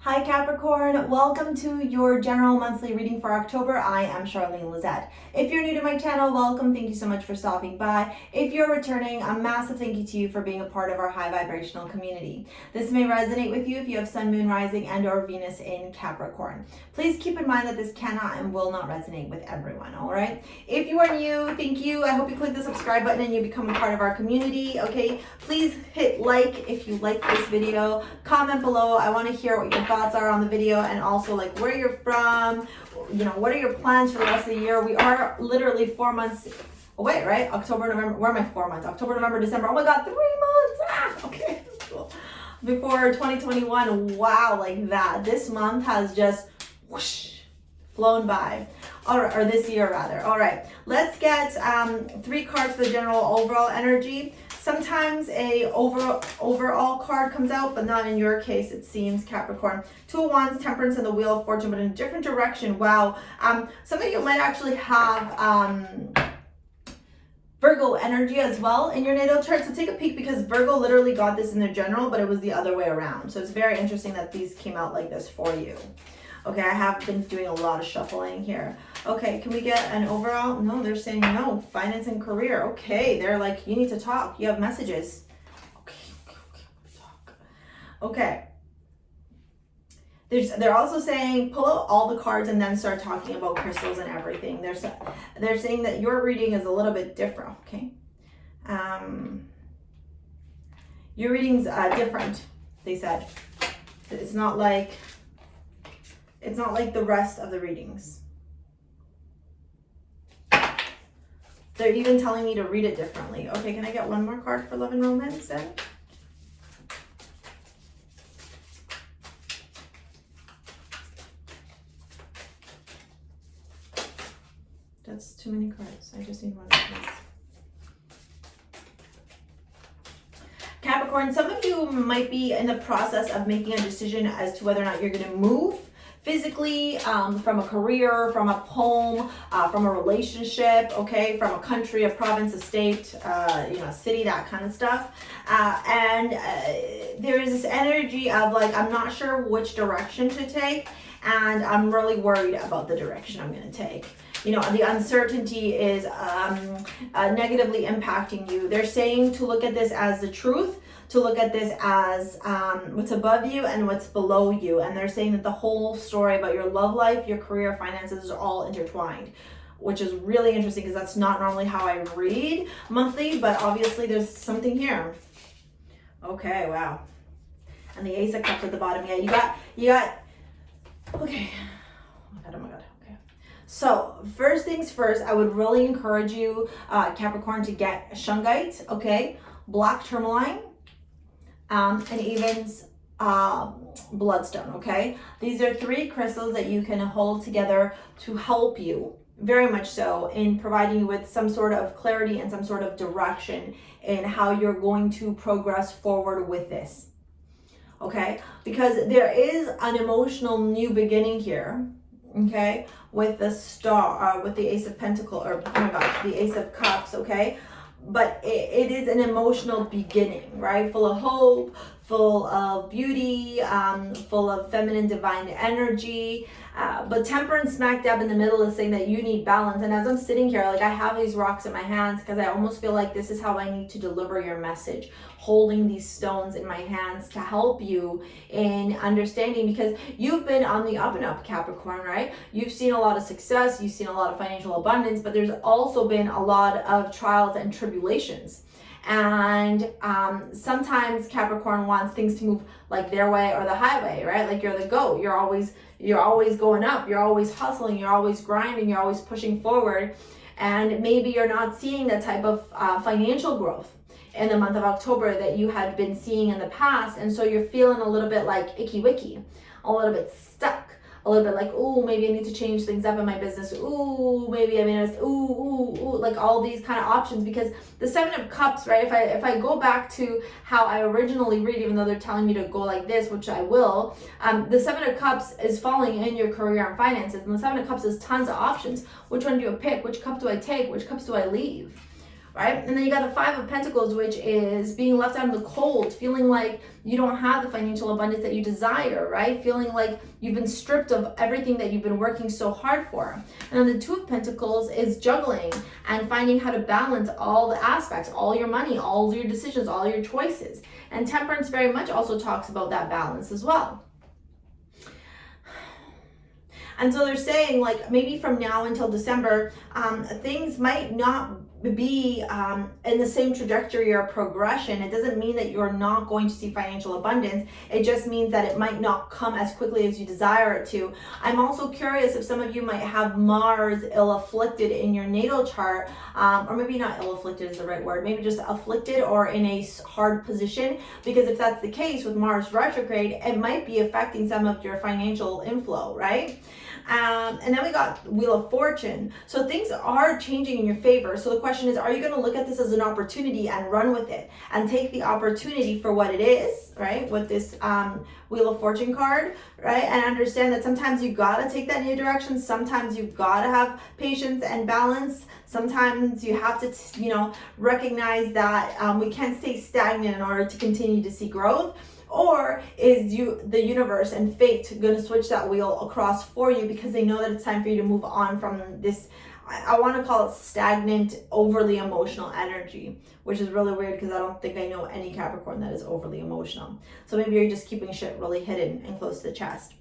Hi Capricorn, welcome to your general monthly reading for October. I am Charlene Lizette. If you're new to my channel, welcome. Thank you so much for stopping by. If you're returning, a massive thank you to you for being a part of our high vibrational community. This may resonate with you if you have Sun, Moon, Rising, and or Venus in Capricorn. Please keep in mind that this cannot and will not resonate with everyone, all right? If you are new, thank you. I hope you click the subscribe button and you become a part of our community, okay? Please hit like if you like this video. Comment below. I want to hear what your thoughts are on the video, and also like where you're from, you know, what are your plans for the rest of the year. We are literally 4 months away, right? October, November, where am I? 4 months. October, November, December. Oh my God, 3 months. Okay, cool. Before 2021, wow, like that. This month has just whoosh, flown by. All right, or this year rather. All right, let's get 3 cards for the general overall energy. Sometimes a overall card comes out, but not in your case, it seems, Capricorn. 2 of Wands, Temperance, and the Wheel of Fortune, but in a different direction. Wow. Some of you might actually have Virgo energy as well in your natal chart. So take a peek, because Virgo literally got this in their general, but it was the other way around. So it's very interesting that these came out like this for you. Okay, I have been doing a lot of shuffling here. Okay, can we get an overall? No, they're saying no. Finance and career. Okay, they're like, you need to talk. You have messages. Okay, talk. Okay. They're also saying pull out all the cards and then start talking about crystals and everything. They're saying that your reading is a little bit different. Okay. Your reading's different, they said. It's not like the rest of the readings. They're even telling me to read it differently. Okay, can I get one more card for love and romance then? That's too many cards. I just need one, please. Capricorn, some of you might be in the process of making a decision as to whether or not you're going to move physically, from a career, from a home, from a relationship, okay, from a country, a province, a state, you know, a city, that kind of stuff. There is this energy of like, I'm not sure which direction to take, and I'm really worried about the direction I'm going to take. You know, the uncertainty is negatively impacting you. They're saying to look at this as the truth, to look at this as what's above you and what's below you. And they're saying that the whole story about your love life, your career, finances are all intertwined, which is really interesting because that's not normally how I read monthly, but obviously there's something here. Okay, wow. And the Ace of Cups at the bottom. Yeah, you got, okay. Oh my God. So first things first, I would really encourage you, Capricorn, to get shungite, okay, black tourmaline, and even bloodstone, okay? These are 3 crystals that you can hold together to help you, very much so, in providing you with some sort of clarity and some sort of direction in how you're going to progress forward with this, okay? Because there is an emotional new beginning here, okay, with the star, with the Ace of Pentacles, or oh my God, the Ace of Cups, okay? But it is an emotional beginning, right? Full of hope, full of beauty, full of feminine divine energy. But Temperance smack dab in the middle is saying that you need balance. And as I'm sitting here, like I have these rocks in my hands because I almost feel like this is how I need to deliver your message. Holding these stones in my hands to help you in understanding, because you've been on the up and up, Capricorn, right? You've seen a lot of success, you've seen a lot of financial abundance, but there's also been a lot of trials and tribulations. And sometimes Capricorn wants things to move like their way or the highway, right? Like you're the GOAT. You're always going up. You're always hustling. You're always grinding. You're always pushing forward. And maybe you're not seeing the type of financial growth in the month of October that you had been seeing in the past. And so you're feeling a little bit like icky wicky, a little bit stuck, a little bit like, ooh, maybe I need to change things up in my business. Ooh, maybe I mean, ooh, like all these kind of options. Because the 7 of Cups, right? If I go back to how I originally read, even though they're telling me to go like this, which I will, the 7 of Cups is falling in your career and finances. And the 7 of Cups is tons of options. Which one do you pick? Which cup do I take? Which cups do I leave? right? And then you got the Five of Pentacles, which is being left out in the cold, feeling like you don't have the financial abundance that you desire, right? Feeling like you've been stripped of everything that you've been working so hard for. And then the Two of Pentacles is juggling and finding how to balance all the aspects, all your money, all your decisions, all your choices. And Temperance very much also talks about that balance as well. And so they're saying, like, maybe from now until December, things might not be in the same trajectory or progression. It doesn't mean that you're not going to see financial abundance. It just means that it might not come as quickly as you desire it to. I'm also curious if some of you might have Mars ill-afflicted in your natal chart, or maybe not ill-afflicted is the right word, maybe just afflicted or in a hard position, because if that's the case with Mars retrograde, it might be affecting some of your financial inflow, right? And then we got Wheel of Fortune. So things are changing in your favor. So the question is, are you going to look at this as an opportunity and run with it and take the opportunity for what it is, right? With this Wheel of Fortune card, right? And understand that sometimes you got to take that new direction. Sometimes you've got to have patience and balance. Sometimes you have to, you know, recognize that we can't stay stagnant in order to continue to see growth. Or is the universe and fate going to switch that wheel across for you because they know that it's time for you to move on from this, I want to call it stagnant, overly emotional energy, which is really weird because I don't think I know any Capricorn that is overly emotional. So maybe you're just keeping shit really hidden and close to the chest.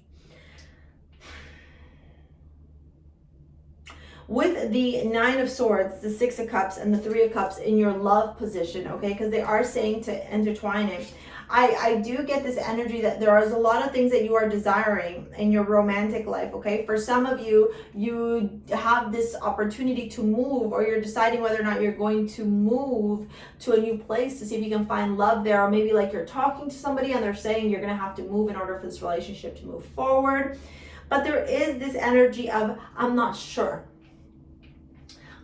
With the Nine of Swords, the Six of Cups, and the Three of Cups in your love position, okay, because they are saying to intertwine it. I do get this energy that there is a lot of things that you are desiring in your romantic life, okay? For some of you, you have this opportunity to move, or you're deciding whether or not you're going to move to a new place to see if you can find love there. Or maybe like you're talking to somebody and they're saying you're going to have to move in order for this relationship to move forward. But there is this energy of, I'm not sure.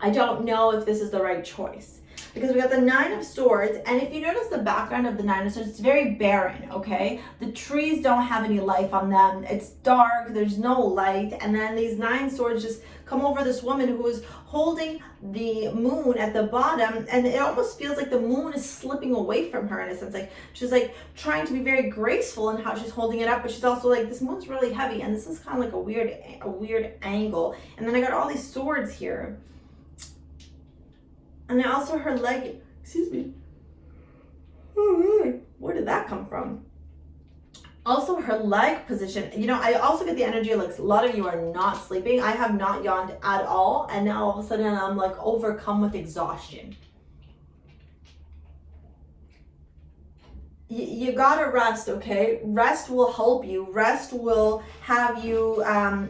I don't know if this is the right choice. Because we got the Nine of Swords, and if you notice the background of the Nine of Swords, it's very barren, okay? The trees don't have any life on them. It's dark, there's no light, and then these Nine Swords just come over this woman who is holding the moon at the bottom, and it almost feels like the moon is slipping away from her in a sense. Like she's like trying to be very graceful in how she's holding it up, but she's also like, this moon's really heavy, and this is kind of like a weird angle. And then I got all these swords here. And then also her leg, excuse me. Where did that come from? Also her leg position. You know, I also get the energy like a lot of you are not sleeping. I have not yawned at all. And now all of a sudden I'm like overcome with exhaustion. You gotta rest, okay? Rest will help you. Rest will have you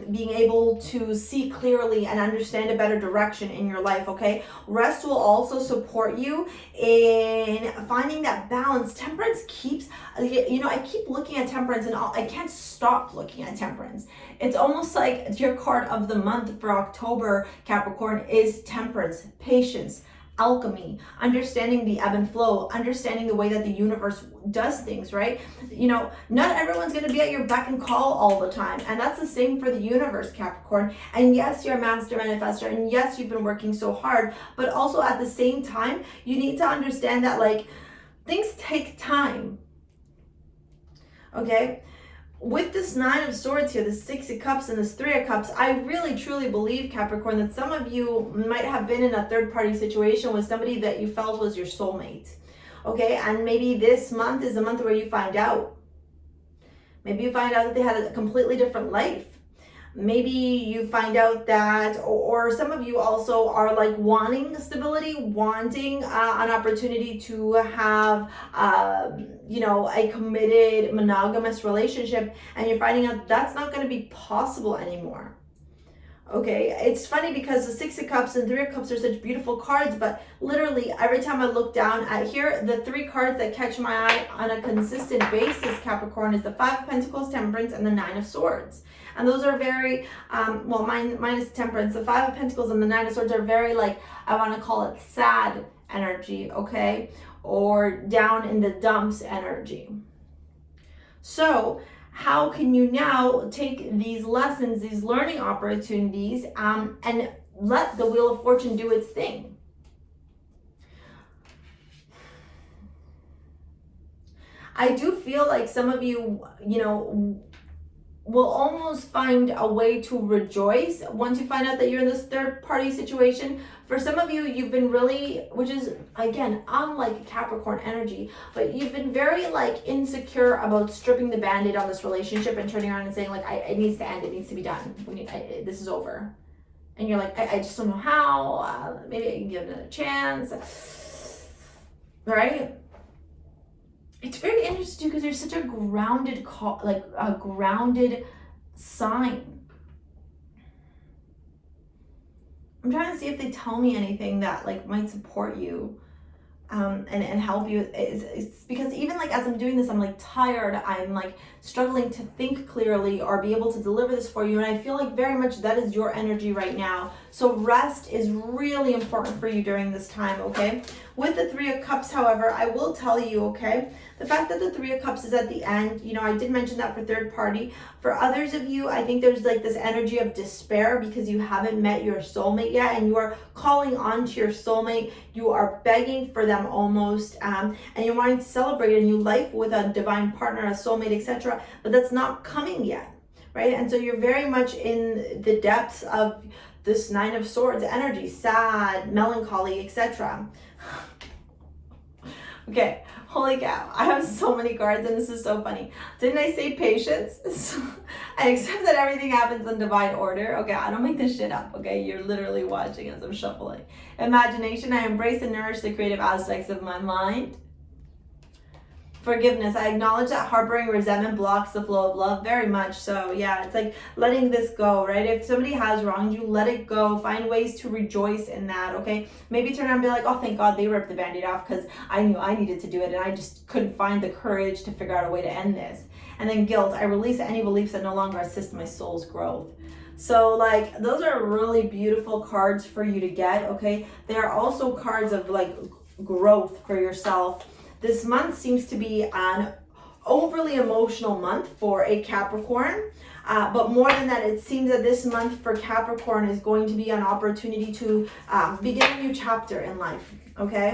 being able to see clearly and understand a better direction in your life, okay? Rest will also support you in finding that balance. Temperance keeps, you know, I keep looking at Temperance and I can't stop looking at Temperance. It's almost like your card of the month for October, Capricorn, is Temperance, patience, alchemy, understanding the ebb and flow, understanding the way that the universe does things, right? You know, not everyone's going to be at your beck and call all the time. And that's the same for the universe, Capricorn. And yes, you're a master manifestor. And yes, you've been working so hard. But also at the same time, you need to understand that like things take time. Okay? With this Nine of Swords here, the Six of Cups and this Three of Cups, I really truly believe, Capricorn, that some of you might have been in a third-party situation with somebody that you felt was your soulmate. Okay, and maybe this month is the month where you find out. Maybe you find out that they had a completely different life. Maybe you find out that, or some of you also are like wanting stability, wanting an opportunity to have, you know, a committed monogamous relationship, and you're finding out that's not going to be possible anymore. Okay, it's funny because the Six of Cups and Three of Cups are such beautiful cards, but literally every time I look down at here, the three cards that catch my eye on a consistent basis, Capricorn, is the Five of Pentacles, Temperance, and the Nine of Swords. And those are very, well, mine is Temperance. The Five of Pentacles and the Nine of Swords are very, like, I want to call it sad energy, okay? Or down in the dumps energy. So how can you now take these lessons, these learning opportunities, and let the Wheel of Fortune do its thing? I do feel like some of you, you know, will almost find a way to rejoice once you find out that you're in this third party situation. For some of you, you've been really, which is again unlike Capricorn energy, but you've been very like insecure about stripping the band-aid on this relationship and turning around and saying like, it needs to end, it needs to be done, this is over. And you're like, I just don't know how, maybe I can give it another chance, right? It's very interesting because you're such a grounded, like a grounded sign. I'm trying to see if they tell me anything that like might support you and help you. It's because even like as I'm doing this, I'm like tired. I'm like struggling to think clearly or be able to deliver this for you. And I feel like very much that is your energy right now. So rest is really important for you during this time, okay? With the Three of Cups, however, I will tell you, okay, the fact that the Three of Cups is at the end, you know, I did mention that for third party. For others of you, I think there's like this energy of despair because you haven't met your soulmate yet, and you are calling on to your soulmate. You are begging for them almost, and you're wanting to celebrate a new life with a divine partner, a soulmate, etc. But that's not coming yet, right? And so you're very much in the depths of this Nine of Swords energy, sad, melancholy, etc. Okay, holy cow, I have so many cards and this is so funny. Didn't I say patience? I accept that everything happens in divine order. Okay, I don't make this shit up, okay? You're literally watching as I'm shuffling. Imagination, I embrace and nourish the creative aspects of my mind. Forgiveness, I acknowledge that harboring resentment blocks the flow of love, very much so. Yeah, it's like letting this go, right? If somebody has wronged you, let it go. Find ways to rejoice in that, okay? Maybe turn around and be like, oh, thank God they ripped the band-aid off because I knew I needed to do it and I just couldn't find the courage to figure out a way to end this. And then guilt, I release any beliefs that no longer assist my soul's growth. So like those are really beautiful cards for you to get, okay? They are also cards of like growth for yourself. This month seems to be an overly emotional month for a Capricorn. But more than that, it seems that this month for Capricorn is going to be an opportunity to begin a new chapter in life, okay?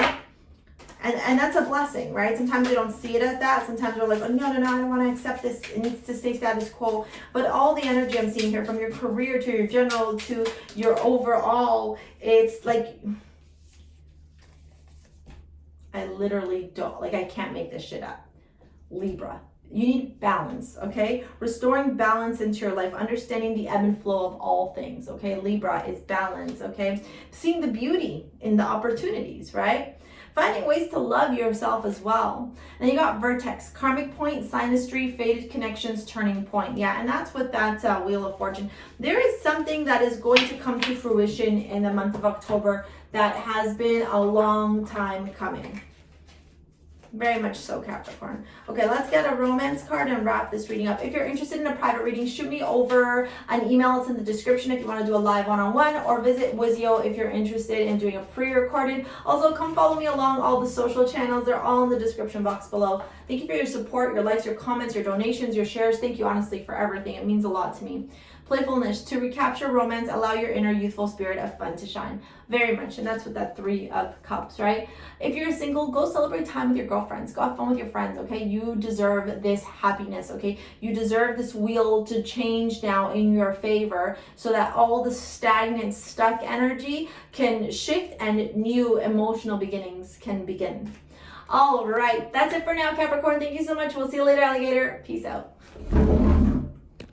And that's a blessing, right? Sometimes we don't see it as that. Sometimes we're like, oh, no, I don't want to accept this. It needs to stay status quo. But all the energy I'm seeing here, from your career to your general to your overall, it's like... I literally don't, like I can't make this shit up. Libra, you need balance, okay? Restoring balance into your life, understanding the ebb and flow of all things, okay? Libra is balance, okay? Seeing the beauty in the opportunities, right? Finding ways to love yourself as well. Then you got Vertex, Karmic Point, Synastry, Fated Connections, Turning Point. Yeah, and that's with that Wheel of Fortune. There is something that is going to come to fruition in the month of October that has been a long time coming. Very much so, Capricorn. Okay, let's get a romance card and wrap this reading up. If you're interested in a private reading, shoot me over an email. It's in the description if you want to do a live one-on-one, or visit Wizio if you're interested in doing a pre-recorded. Also, come follow me along all the social channels. They're all in the description box below. Thank you for your support, your likes, your comments, your donations, your shares. Thank you, honestly, for everything. It means a lot to me. Playfulness, to recapture romance, allow your inner youthful spirit of fun to shine. Very much, and that's with that Three of Cups, right? If you're single, go celebrate time with your girlfriends. Go have fun with your friends, okay? You deserve this happiness, okay? You deserve this wheel to change now in your favor so that all the stagnant, stuck energy can shift and new emotional beginnings can begin. All right, that's it for now, Capricorn. Thank you so much. We'll see you later, alligator. Peace out.